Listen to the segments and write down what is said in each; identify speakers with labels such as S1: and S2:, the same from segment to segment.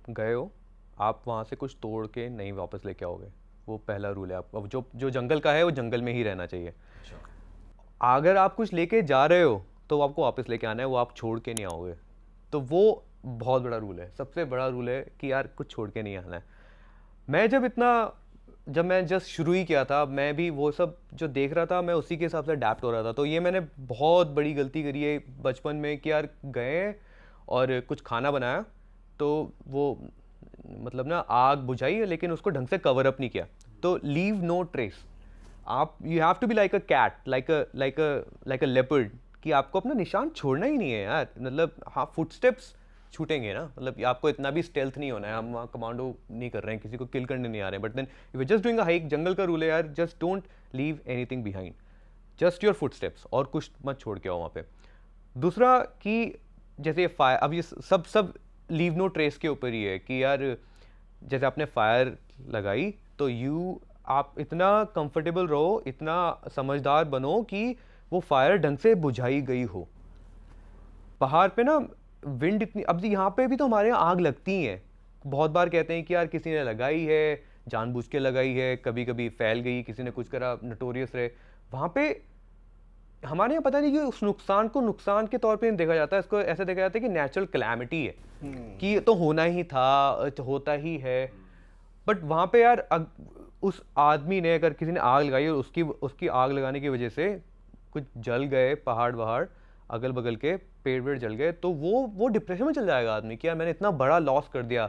S1: गए हो, आप वहाँ से कुछ तोड़ के नहीं वापस लेके आओगे। वो पहला रूल है आपका, जो जो जंगल का है वो जंगल में ही रहना चाहिए। अगर आप कुछ लेके जा रहे हो तो आपको वापस लेके आना है, वो आप छोड़ के नहीं आओगे। तो वो बहुत बड़ा रूल है, सबसे बड़ा रूल है कि यार कुछ छोड़ के नहीं आना है। मैं जब मैं जस्ट शुरू ही किया था, मैं भी वो सब जो देख रहा था मैं उसी के हिसाब से अडेप्ट हो रहा था। तो ये मैंने बहुत बड़ी गलती करी है बचपन में कि यार गए और कुछ खाना बनाया तो वो मतलब ना आग बुझाई है लेकिन उसको ढंग से कवर अप नहीं किया। तो लीव नो ट्रेस। आप you have to be like a cat, like a leopard, कि आपको अपना निशान छोड़ना ही नहीं है यार। मतलब हाँ, फुटस्टेप्स छूटेंगे ना, मतलब आपको इतना भी स्टेल्थ नहीं होना है। हम वहाँ कमांडो नहीं कर रहे हैं, किसी को किल करने नहीं आ रहे हैं, but then if you just doing a hike, जंगल का रूल है यार, just don't leave anything behind, just your footsteps, और कुछ मत छोड़ के आओ वहाँ पे। दूसरा कि जैसे फायर, अब ये सब लीव नो ट्रेस के ऊपर ही है कि यार जैसे आपने फायर लगाई तो आप इतना कंफर्टेबल रहो, इतना समझदार बनो कि वो फायर ढंग से बुझाई गई हो। पहाड़ पे ना विंड इतनी, अब यहाँ पे भी तो हमारे यहाँ आग लगती हैं। बहुत बार कहते हैं कि यार किसी ने लगाई है, जानबूझ के लगाई है, कभी कभी फैल गई, किसी ने कुछ करा, नोटोरियस रहे। वहाँ पे हमारे यहाँ पता नहीं कि उस नुकसान को नुकसान के तौर पे नहीं देखा जाता है, इसको ऐसे देखा जाता है कि नेचुरल कैलामिटी है, कि ये तो होना ही था, होता ही है। बट वहाँ पे यार उस आदमी ने, अगर किसी ने आग लगाई और उसकी उसकी आग लगाने की वजह से कुछ जल गए, पहाड़ वहाड़ अगल बगल के पेड़ वेड़ जल गए, तो वो डिप्रेशन में चल जाएगा आदमी कि यार मैंने इतना बड़ा लॉस कर दिया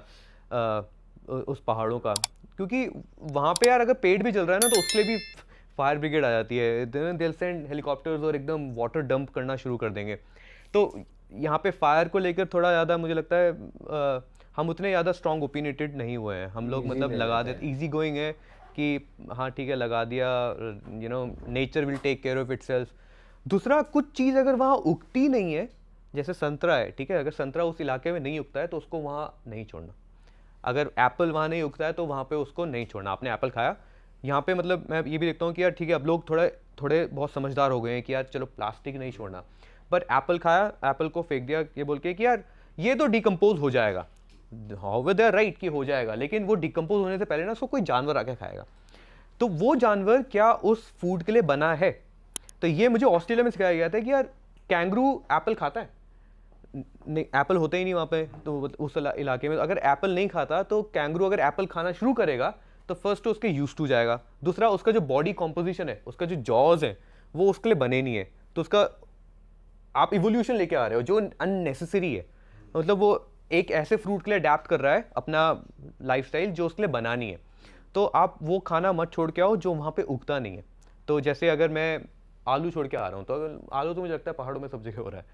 S1: उस पहाड़ों का। क्योंकि वहाँ पे यार अगर पेड़ भी जल रहा है ना तो उसके लिए भी फायर ब्रिगेड आ जाती है, दिल सेंड हेलीकॉप्टर्स और एकदम वाटर डंप करना शुरू कर देंगे। तो यहाँ पे फायर को लेकर थोड़ा ज़्यादा मुझे लगता है हम उतने ज़्यादा स्ट्रॉन्ग ओपिनियटेड नहीं हुए हैं। हम लोग मतलब लगा देते, ईजी गोइंग है कि हाँ ठीक है लगा दिया, nature will take care of itself. दूसरा, कुछ चीज़ अगर वहाँ उगती नहीं है, जैसे संतरा है, ठीक है, अगर संतरा उस इलाके में नहीं उगता है तो उसको वहाँ नहीं छोड़ना। अगर एप्पल वहाँ नहीं उगता है तो वहाँ पे उसको नहीं छोड़ना। आपने एप्पल खाया, यहाँ पे मतलब मैं ये भी देखता हूँ कि यार ठीक है अब लोग थोड़े थोड़े बहुत समझदार हो गए हैं कि यार चलो प्लास्टिक नहीं छोड़ना, बट एप्पल खाया, एप्पल को फेंक दिया ये बोल के कि यार ये तो डिकम्पोज हो जाएगा। हाउ दे आर राइट कि हो जाएगा, लेकिन वो डिकम्पोज होने से पहले ना उसको कोई जानवर आके खाएगा। तो वो जानवर क्या उस फूड के लिए बना है? तो ये मुझे ऑस्ट्रेलिया में सिखाया गया था कि यार कैंगरू एप्पल खाता है, नहीं एप्पल होता ही नहीं वहाँ पे, तो उस इलाके में अगर एप्पल नहीं खाता तो कैंगरू अगर एप्पल खाना शुरू करेगा तो फर्स्ट तो उसके यूज टू जाएगा, दूसरा उसका जो बॉडी कॉम्पोजिशन है, उसका जो जॉज है वो उसके लिए बने नहीं है, तो उसका आप इवोल्यूशन लेके आ रहे हो जो अननेसेसरी है। मतलब वो एक ऐसे फ्रूट के लिए अडेप्ट कर रहा है अपना लाइफस्टाइल जो उसके लिए बना नहीं है। तो आप वो खाना मत छोड़ के आओ जो वहाँ पे उगता नहीं है। तो जैसे अगर मैं आलू छोड़ के आ रहा हूँ, तो आलू तो मुझे लगता है पहाड़ों में सब जगह हो रहा है,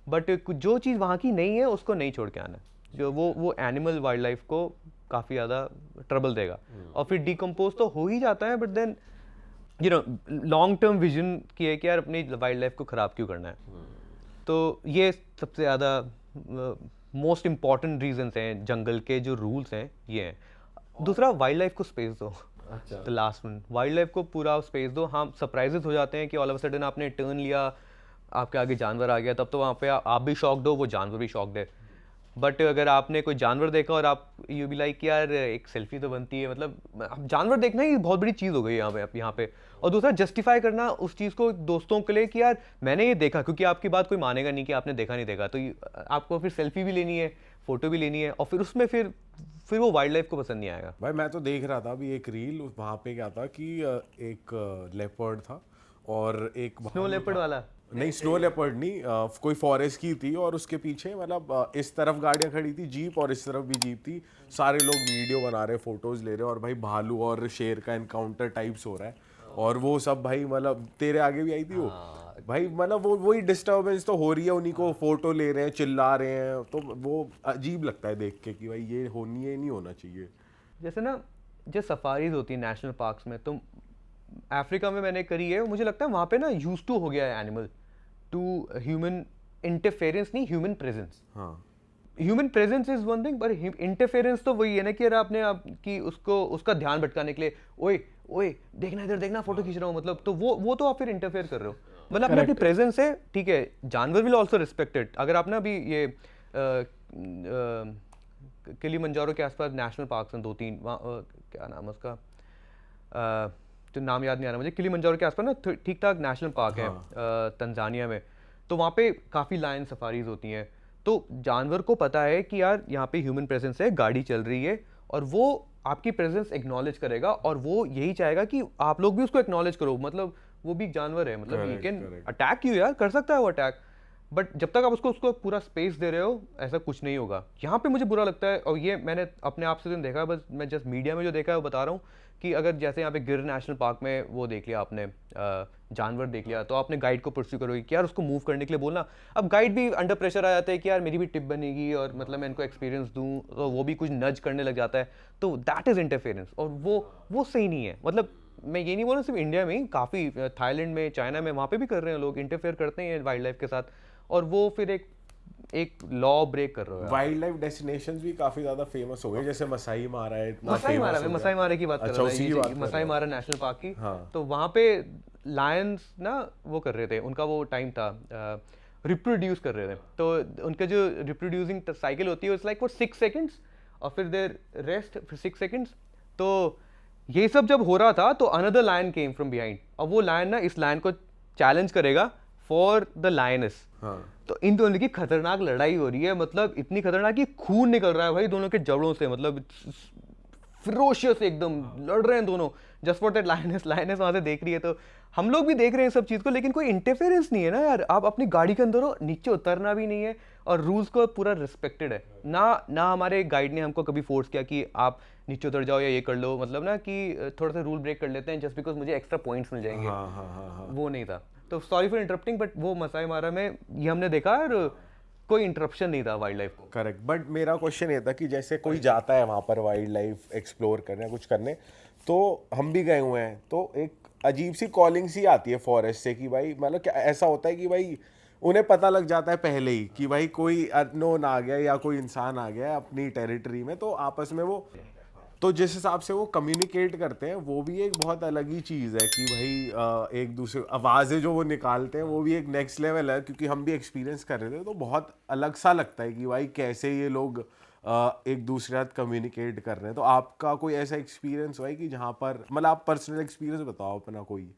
S1: बट जो चीज़ वहाँ की नहीं है उसको नहीं छोड़ के आना है। जो वो एनिमल वाइल्ड लाइफ को काफ़ी ज़्यादा ट्रबल देगा, और फिर डिकम्पोज तो हो ही जाता है, but then long term vision की है कि यार अपनी वाइल्ड लाइफ को ख़राब क्यों करना है। तो ये सबसे ज़्यादा मोस्ट इम्पॉर्टेंट रीजंस हैं, जंगल के जो रूल्स हैं ये हैं। दूसरा, वाइल्ड लाइफ को स्पेस दो। अच्छा, the last one, wild life को पूरा स्पेस दो। हाँ, सरप्राइजेस हो जाते हैं कि ऑल ऑफ अ सडन आपने टर्न लिया, आपके आगे जानवर आ गया, तब तो वहाँ पे आप भी शॉक्ड हो, वो जानवर भी शॉक्ड है। बट अगर आपने कोई जानवर देखा और आप यू बी लाइक यार एक सेल्फी तो बनती है, मतलब जानवर देखना ही बहुत बड़ी चीज़ हो गई यहाँ पे। और दूसरा, जस्टिफाई करना उस चीज़ को दोस्तों के लिए कि यार मैंने ये देखा, क्योंकि आपकी बात कोई मानेगा नहीं कि आपने देखा नहीं देखा, तो आपको फिर सेल्फी भी लेनी है, फोटो भी लेनी है, और फिर उसमें फिर वो वाइल्ड लाइफ को पसंद नहीं आएगा।
S2: भाई मैं तो देख रहा था अभी एक रील, वहाँ पे क्या था कि एक लेपर्ड था और एक
S1: स्नो लेपर्ड वाला
S2: नहीं, स्नो लेपर्ड नहीं, कोई फॉरेस्ट की थी, और उसके पीछे मतलब इस तरफ गाड़ियां खड़ी थी जीप और इस तरफ भी जीप थी, सारे लोग वीडियो बना रहे, फोटोज ले रहे, और भाई भालू और शेर का एनकाउंटर टाइप्स हो रहा है, और वो सब भाई मतलब तेरे आगे भी आई थी वो भाई, मतलब वो वही डिस्टर्बेंस तो हो रही है, उन्हीं को फोटो ले रहे हैं, चिल्ला रहे हैं, तो वो अजीब लगता है देख के कि भाई ये होनी है, नहीं होना चाहिए।
S1: जैसे ना जो सफारीज होती है नेशनल पार्क्स में, तो अफ्रीका में मैंने करी है, मुझे लगता है वहाँ पे ना यूज टू हो गया है एनिमल टू ह्यूमन इंटरफेरेंस, नहीं ह्यूमन प्रेजेंस।
S2: हाँ,
S1: human presence is one thing, पर इंटरफेरेंस तो वही है ना कि यार आपने आपकी उसको उसका ध्यान भटकाने के लिए, ओए ओए देखना इधर देखना, फोटो खींच रहा हूँ, मतलब तो वो तो आप फिर इंटरफेयर कर रहे हो। मतलब अपनी प्रेजेंस है, ठीक है, जानवर विल ऑल्सो रिस्पेक्टेड। अगर आप ना अभी ये किलिमंजारो के आसपास नेशनल पार्क हैं 2-3 वहाँ क्या नाम है उसका तो नाम याद नहीं आ रहा मुझे। किलिमंजारो के आसपास ना ठीक ठाक नेशनल पार्क है तंजानिया में, तो वहाँ पे काफ़ी लायन सफारीज होती हैं। तो जानवर को पता है कि यार यहाँ पे ह्यूमन प्रेजेंस है, गाड़ी चल रही है, और वो आपकी प्रेजेंस एक्नॉलेज करेगा और वो यही चाहेगा कि आप लोग भी उसको एक्नॉलेज करो। मतलब वो भी एक जानवर है, मतलब ही कैन अटैक यू, यार कर सकता है वो अटैक, बट जब तक आप उसको पूरा स्पेस दे रहे हो ऐसा कुछ नहीं होगा। यहाँ पे मुझे बुरा लगता है, और ये मैंने अपने आप से दिन देखा है, बस मैं जस्ट मीडिया में जो देखा है वो बता रहा हूँ कि अगर जैसे यहाँ पे गिर नेशनल पार्क में वो देख लिया आपने जानवर देख लिया, तो आपने गाइड को परस्यू करोगे कि यार उसको मूव करने के लिए बोलना। अब गाइड भी अंडर प्रेशर आ जाता है कि यार मेरी भी टिप बनेगी और मतलब मैं इनको एक्सपीरियंस दूँ, तो वो भी कुछ नज करने लग जाता है, तो दैट इज़ इंटरफेरेंस, और वो सही नहीं है। मतलब मैं ये नहीं बोल रहा सिर्फ इंडिया में ही, काफ़ी थाईलैंड में, चाइना में, वहाँ पे भी कर रहे हैं लोग, इंटरफेयर करते हैं वाइल्ड लाइफ के साथ, और वो फिर एक लॉ ब्रेक कर रहे हो।
S2: वाइल्ड लाइफ डेस्टिनेशंस भी काफी ज्यादा फेमस हो गए, जैसे मसाई मारा है, इतना
S1: मसाई मारा, मैं मसाई मारा की बात कर रहा था, मसाई मारा नेशनल पार्क की। तो वहाँ पे लायंस ना वो कर रहे थे, उनका वो टाइम था, रिप्रोड्यूस कर रहे थे, तो उनका जो रिप्रोड्यूसिंग साइकिल होती है इट्स लाइक फॉर 6 सेकंड्स और फिर देर रेस्ट फिर 6 सेकंड्स। तो ये सब जब हो रहा था तो another lion came from behind, और वो लायन ना इस लायन को चैलेंज करेगा फॉर द लायनेस। तो इन दोनों की खतरनाक लड़ाई हो रही है, मतलब इतनी खतरनाक कि खून निकल रहा है भाई दोनों के जबड़ों से, मतलब फिरोशियस एकदम लड़ रहे हैं दोनों जस्ट फॉर दैट लायनेस वहां से देख रही है। तो हम लोग भी देख रहे हैं सब चीज को, लेकिन कोई इंटरफेरेंस नहीं है ना यार। आप अपनी गाड़ी के अंदर हो, नीचे उतरना भी नहीं है, और रूल्स को पूरा रिस्पेक्टेड है ना हमारे गाइड ने हमको कभी फोर्स किया कि आप नीचे उतर जाओ या ये कर लो, मतलब ना कि थोड़ा सा रूल ब्रेक कर लेते हैं जस्ट बिकॉज मुझे एक्स्ट्रा पॉइंट्स मिल जाएंगे। वो नहीं था। तो सॉरी फॉर इंटरप्टिंग, बट वो मसाई मारा में ये हमने देखा और कोई इंटरप्शन नहीं था वाइल्ड लाइफ को।
S2: करेक्ट, बट मेरा क्वेश्चन ये था कि जैसे कोई जाता है वहाँ पर वाइल्ड लाइफ एक्सप्लोर करने, कुछ करने, तो हम भी गए हुए हैं, तो एक अजीब सी कॉलिंग सी आती है फॉरेस्ट से कि भाई, मतलब क्या ऐसा होता है कि भाई उन्हें पता लग जाता है पहले ही कि भाई कोई अननोन आ गया या कोई इंसान आ गया है अपनी टेरिटरी में, तो आपस में वो, तो जिस हिसाब से वो कम्युनिकेट करते हैं वो भी एक बहुत अलग ही चीज़ है कि भाई एक दूसरे आवाज़ें जो वो निकालते हैं वो भी एक नेक्स्ट लेवल है, क्योंकि हम भी एक्सपीरियंस कर रहे थे, तो बहुत अलग सा लगता है कि भाई कैसे ये लोग एक दूसरे साथ कम्युनिकेट कर रहे हैं। तो आपका कोई ऐसा एक्सपीरियंस हुआ है कि जहाँ पर, मतलब आप पर्सनल एक्सपीरियंस बताओ अपना कोई।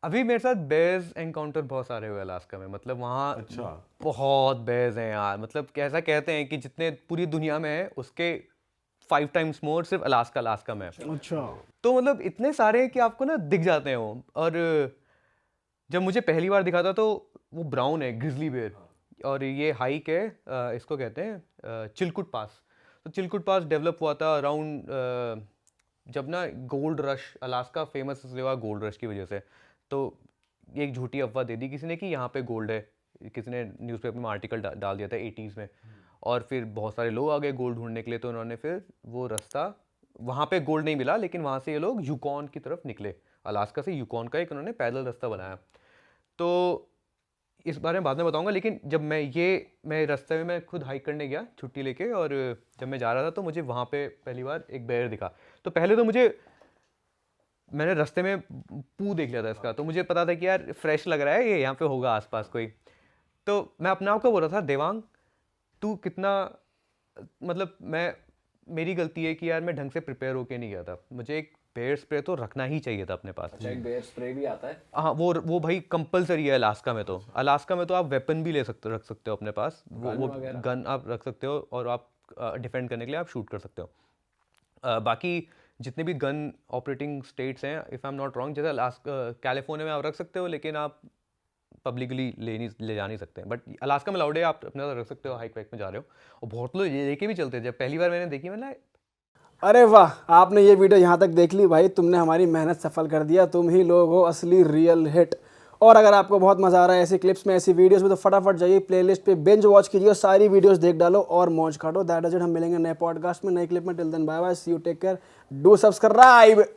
S1: अभी मेरे साथ बेयर्स एनकाउंटर बहुत सारे हुए अलास्का में, मतलब वहाँ
S2: अच्छा,
S1: बहुत बेयर्स हैं यार, मतलब कैसा कहते हैं कि जितने पूरी दुनिया में है उसके 5 टाइम्स मोर सिर्फ अलास्का में।
S3: अच्छा,
S1: तो मतलब इतने सारे हैं कि आपको ना दिख जाते हैं वो। और जब मुझे पहली बार दिखा था तो वो ब्राउन है, ग्रिजली बेयर, और ये हाइक है, इसको कहते हैं चिलकुट पास। तो चिलकुट पास डेवलप हुआ था अराउंड जब ना गोल्ड रश, अलास्का फेमस हुआ गोल्ड रश की वजह से। तो एक झूठी अफवाह दे दी किसी ने कि यहाँ पे गोल्ड है, किसी ने न्यूज़पेपर में आर्टिकल डाल दिया था 80s में, और फिर बहुत सारे लोग आ गए गोल्ड ढूंढने के लिए, तो उन्होंने फिर वो रास्ता, वहाँ पे गोल्ड नहीं मिला, लेकिन वहाँ से ये लोग यूकॉन की तरफ निकले, अलास्का से यूकॉन का एक उन्होंने पैदल रास्ता बनाया। तो इस बारे में बाद में बताऊंगा, लेकिन जब मैं रास्ते में मैं खुद हाइक करने गया छुट्टी लेके, और जब मैं जा रहा था तो मुझे वहाँ पे पहली बार एक बेयर दिखा। तो पहले तो मैंने रास्ते में पू देख लिया था इसका, तो मुझे पता था कि यार फ्रेश लग रहा है ये, यहाँ पे होगा आसपास कोई। तो मैं अपने आप को बोल रहा था, देवांग तू कितना, मतलब मेरी गलती है कि यार मैं ढंग से प्रिपेयर होके नहीं गया था, मुझे एक बेयर स्प्रे तो रखना ही चाहिए था अपने पास।
S3: अच्छा, एक बेयर स्प्रे भी आता है?
S1: हाँ, वो भाई कंपलसरी है अलास्का में। तो अलास्का में तो आप वेपन भी रख सकते हो अपने पास, वो गन आप रख सकते हो, और आप डिफेंड करने के लिए आप शूट कर सकते हो। बाकी जितने भी गन ऑपरेटिंग स्टेट्स हैं, if I am not wrong, जैसे कैलिफोर्निया में आप रख सकते हो, लेकिन आप पब्लिकली ले जा नहीं सकते, बट अलास्का में लाउड है, आप अपने साथ रख सकते हो, हाइक वाइक में जा रहे हो। और बहुत लोग ये लेके भी चलते हैं। जब पहली बार मैंने देखी, मैंने
S3: अरे वाह, आपने ये वीडियो यहाँ तक देख ली भाई, तुमने हमारी मेहनत सफल कर दिया, तुम ही लोग हो असली रियल हिट। और अगर आपको बहुत मजा आ रहा है ऐसी क्लिप्स में, ऐसी वीडियोस में, तो फटाफट जाइए प्लेलिस्ट पे, बिंज वॉच कीजिए, सारी वीडियोस देख डालो और मौज काटो। That is it. हम मिलेंगे नए पॉडकास्ट में, नए क्लिप में। Till then bye bye, see you, take care, do subscribe.